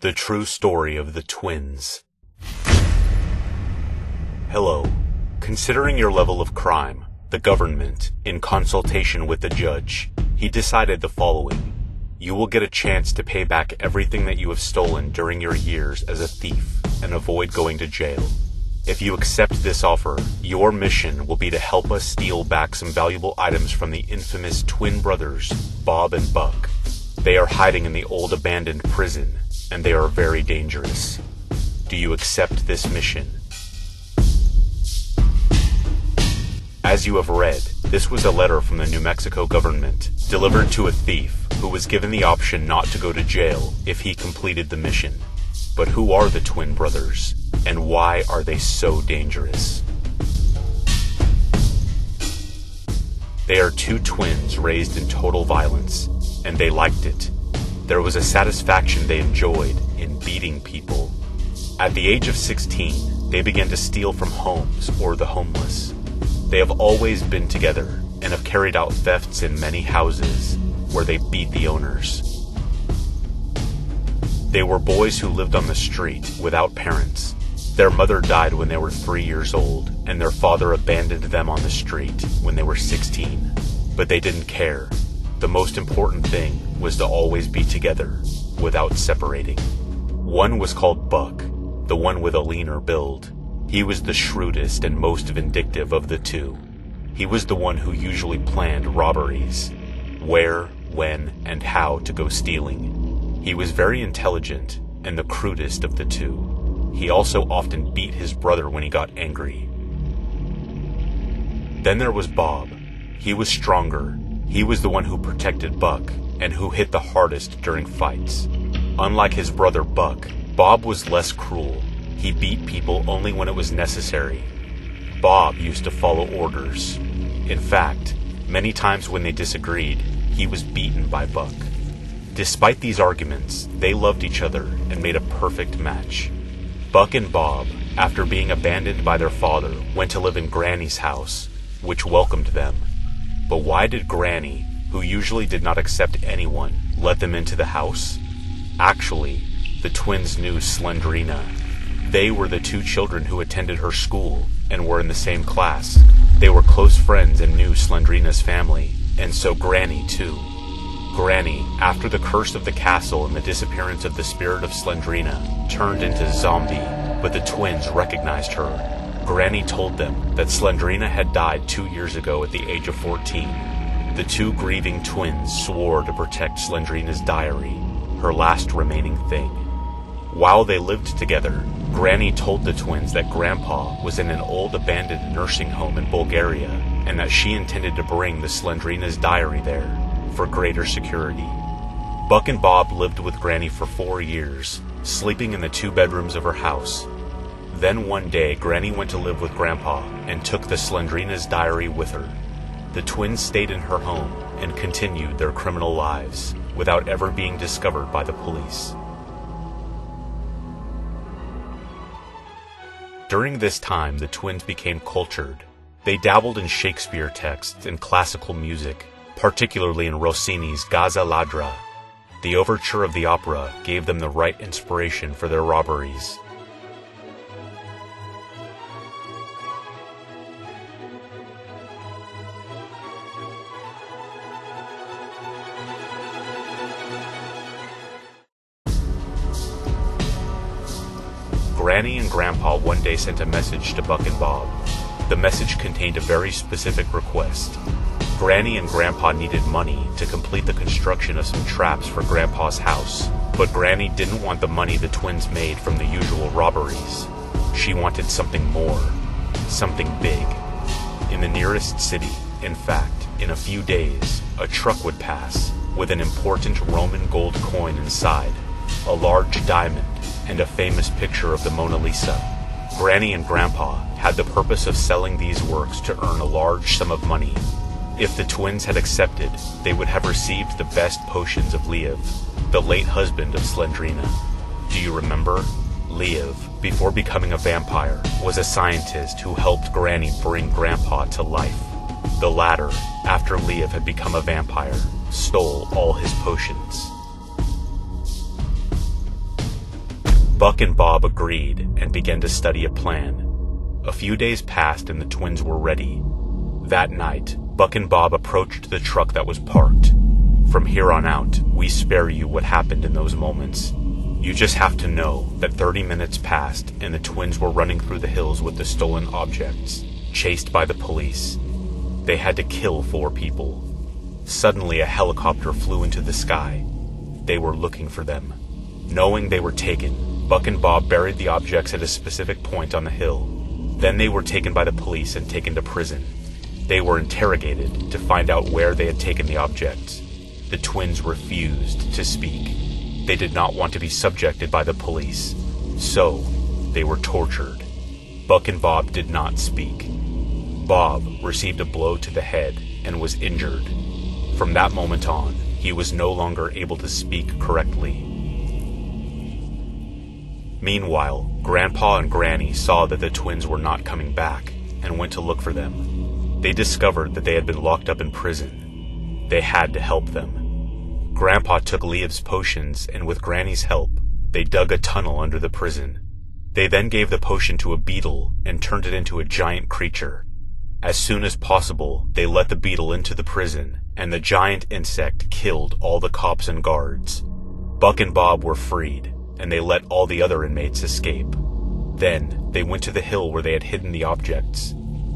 The true story of the twins. Hello. Considering your level of crime, the government, in consultation with the judge, he decided the following. You will get a chance to pay back everything that you have stolen during your years as a thief and avoid going to jail. If you accept this offer, your mission will be to help us steal back some valuable items from the infamous twin brothers, Bob and Buck. They are hiding in the old abandoned prison, and they are very dangerous. Do you accept this mission? As you have read, this was a letter from the New Mexico government, delivered to a thief who was given the option not to go to jail if he completed the mission. But who are the twin brothers, and why are they so dangerous? They are two twins raised in total violence, and they liked it. There was a satisfaction they enjoyed in beating people. At the age of 16, they began to steal from homes or the homeless. They have always been together and have carried out thefts in many houses where they beat the owners. They were boys who lived on the street without parents. Their mother died when they were 3 years old, and their father abandoned them on the street when they were 16. But they didn't care. The most important thing was to always be together, without separating. One was called Buck, the one with a leaner build. He was the shrewdest and most vindictive of the two. He was the one who usually planned robberies, where, when, and how to go stealing. He was very intelligent and the crudest of the two. He also often beat his brother when he got angry. Then there was Bob. He was stronger. He was the one who protected Buck and who hit the hardest during fights. Unlike his brother Buck, Bob was less cruel. He beat people only when it was necessary. Bob used to follow orders. In fact, many times when they disagreed, he was beaten by Buck. Despite these arguments, they loved each other and made a perfect match. Buck and Bob, after being abandoned by their father, went to live in Granny's house, which welcomed them. But why did Granny, who usually did not accept anyone, let them into the house? Actually, the twins knew Slendrina. They were the two children who attended her school and were in the same class. They were close friends and knew Slendrina's family, and so Granny too. Granny, after the curse of the castle and the disappearance of the spirit of Slendrina, turned into zombie, but the twins recognized her. Granny told them that Slendrina had died 2 years ago at the age of 14. The two grieving twins swore to protect Slendrina's diary, her last remaining thing. While they lived together, Granny told the twins that Grandpa was in an old abandoned nursing home in Bulgaria, and that she intended to bring the Slendrina's diary there for greater security. Buck and Bob lived with Granny for 4 years, sleeping in the 2 bedrooms of her house. Then one day, Granny went to live with Grandpa and took the Slendrina's diary with her. The twins stayed in her home and continued their criminal lives without ever being discovered by the police. During this time, the twins became cultured. They dabbled in Shakespeare texts and classical music, particularly in Rossini's Gazza Ladra. The overture of the opera gave them the right inspiration for their robberies. Granny and Grandpa one day sent a message to Buck and Bob. The message contained a very specific request. Granny and Grandpa needed money to complete the construction of some traps for Grandpa's house, but Granny didn't want the money the twins made from the usual robberies. She wanted something more, something big. In the nearest city, in fact, in a few days, a truck would pass with an important Roman gold coin inside, a large diamond, and a famous picture of the Mona Lisa. Granny and Grandpa had the purpose of selling these works to earn a large sum of money. If the twins had accepted, they would have received the best potions of Liev, the late husband of Slendrina. Do you remember? Liev, before becoming a vampire, was a scientist who helped Granny bring Grandpa to life. The latter, after Liev had become a vampire, stole all his potions. Buck and Bob agreed and began to study a plan. A few days passed and the twins were ready. That night, Buck and Bob approached the truck that was parked. From here on out, we spare you what happened in those moments. You just have to know that 30 minutes passed and the twins were running through the hills with the stolen objects, chased by the police. They had to kill 4 people. Suddenly, a helicopter flew into the sky. They were looking for them. Knowing they were taken, Buck and Bob buried the objects at a specific point on the hill. Then they were taken by the police and taken to prison. They were interrogated to find out where they had taken the objects. The twins refused to speak. They did not want to be subjected by the police, so they were tortured. Buck and Bob did not speak. Bob received a blow to the head and was injured. From that moment on, he was no longer able to speak correctly. Meanwhile, Grandpa and Granny saw that the twins were not coming back and went to look for them. They discovered that they had been locked up in prison. They had to help them. Grandpa took Lieb's potions, and with Granny's help, they dug a tunnel under the prison. They then gave the potion to a beetle and turned it into a giant creature. As soon as possible, they let the beetle into the prison, and the giant insect killed all the cops and guards. Buck and Bob were freed, and they let all the other inmates escape. Then, they went to the hill where they had hidden the objects.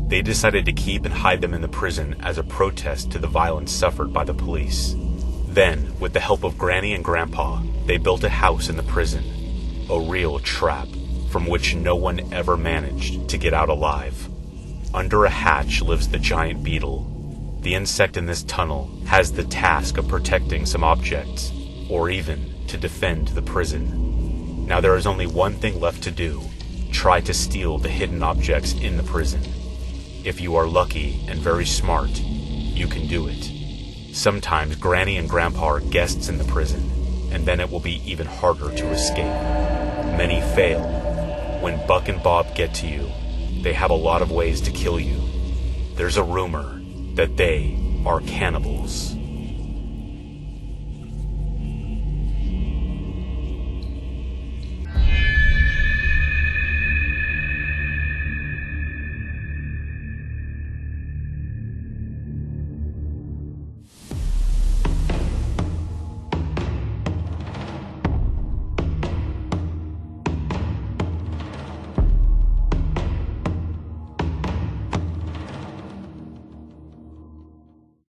They decided to keep and hide them in the prison as a protest to the violence suffered by the police. Then, with the help of Granny and Grandpa, they built a house in the prison. A real trap, from which no one ever managed to get out alive. Under a hatch lives the giant beetle. The insect in this tunnel has the task of protecting some objects, or even to defend the prison. Now there is only one thing left to do. Try to steal the hidden objects in the prison. If you are lucky and very smart, you can do it. Sometimes Granny and Grandpa are guests in the prison, and then it will be even harder to escape. Many fail. When Buck and Bob get to you, they have a lot of ways to kill you. There's a rumor that they are cannibals.